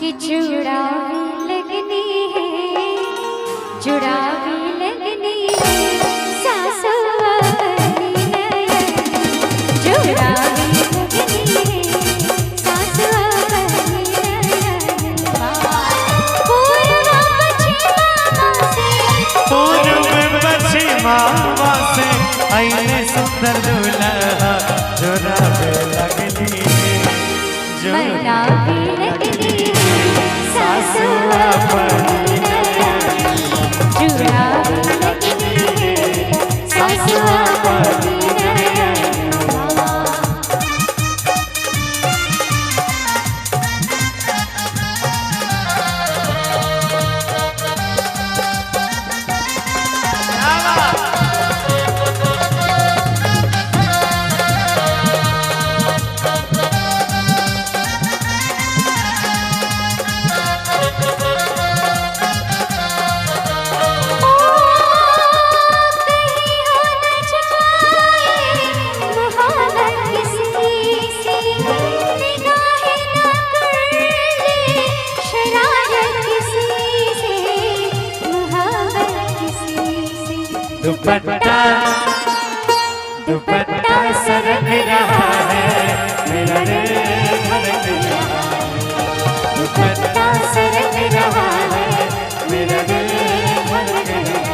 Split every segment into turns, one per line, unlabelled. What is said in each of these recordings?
कि जुड़ा भी लगनी है, जुड़ा भी लगनी है सासू अपनी नयन, जुड़ा भी लगनी है सासू अपनी नयन।
पूर्व पश्चिमा से आईने सुंदर दूल्हा जुड़ा भी लगनी है,
जुड़ा भी लगनी है सासू अपनी नयन, जुड़ा भी लगनी है सासू अपनी नयन।
दुपट्टा दुपट्टा सरक रहा है मेरा दिल धड़क रहा है, दुपट्टा सरक रहा है मेरा दिल धड़क रहा है।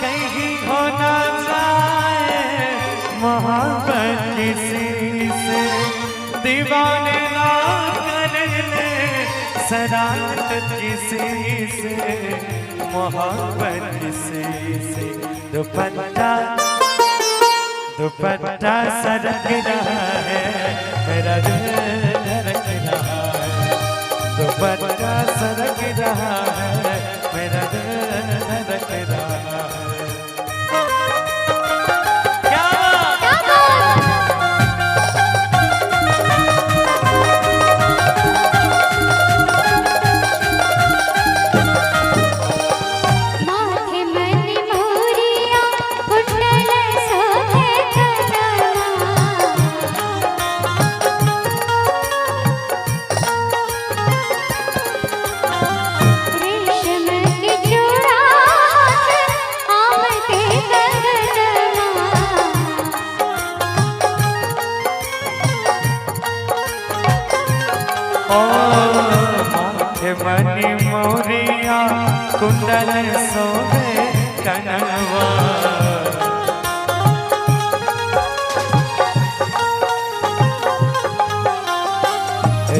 कहीं हो ना जाए मोहब्बत किसी से, दीवाने ना कर ले शरारत किसी से, मोहब्बत किसी से। दुपट्टा दुपट्टा सरक रहा है मेरा दिल धड़क रहा है, दुपट्टा सरक रहा है मेरा दिल धड़क रहा है। मनी मोरिया कुंडल सोहे कनवा,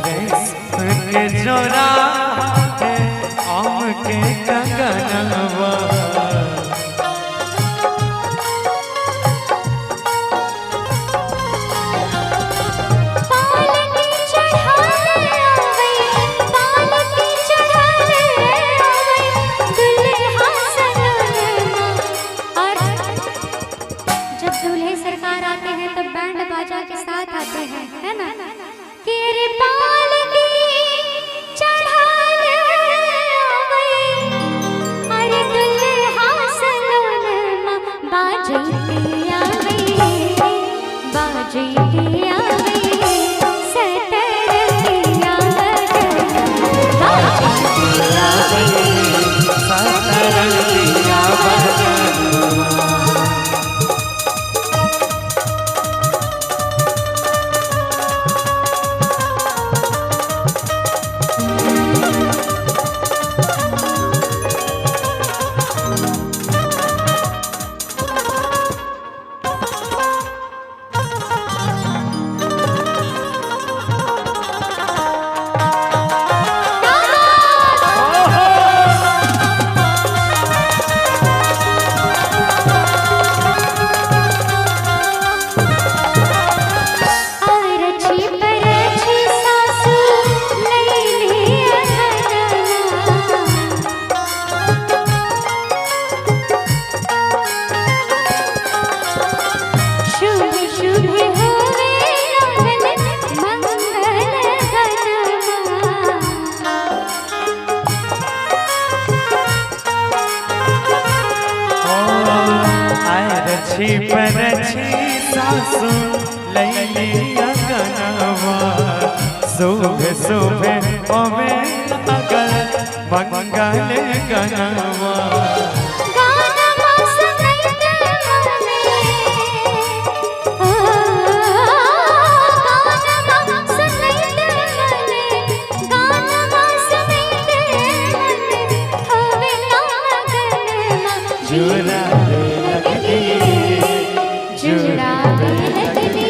रेशम के जोड़ा है आम के कंगनवा,
के साथ आते हैं, है ना? कि रे पालकी चढ़ाने आवे, अरे दुल्हा सलोनमा बाजती आवे, बाजती आवे, सतरंगिया बजती, बाजती आवे,
सतरंगिया बजती। अच्छी पर अच्छी सासू लैलिया गनवा सुबह सुबह ओवे अगर मंगल गनवा जुड़ा लगती
जुड़ा लगती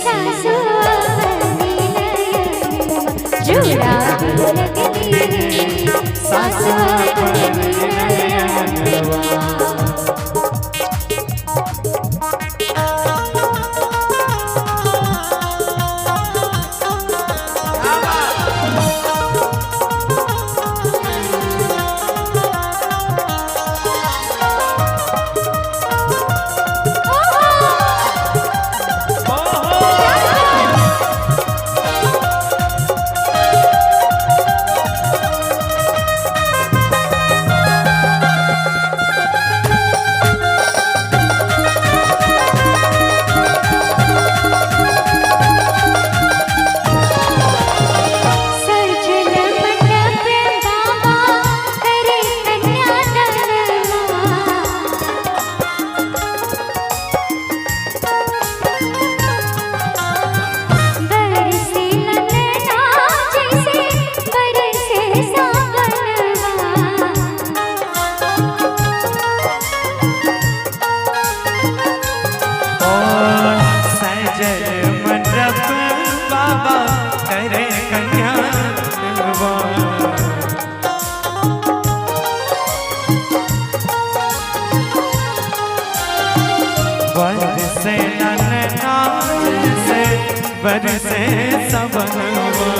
सासू जुड़ा लगती सासू
बरसे नैना जैसे बरसे सबनवा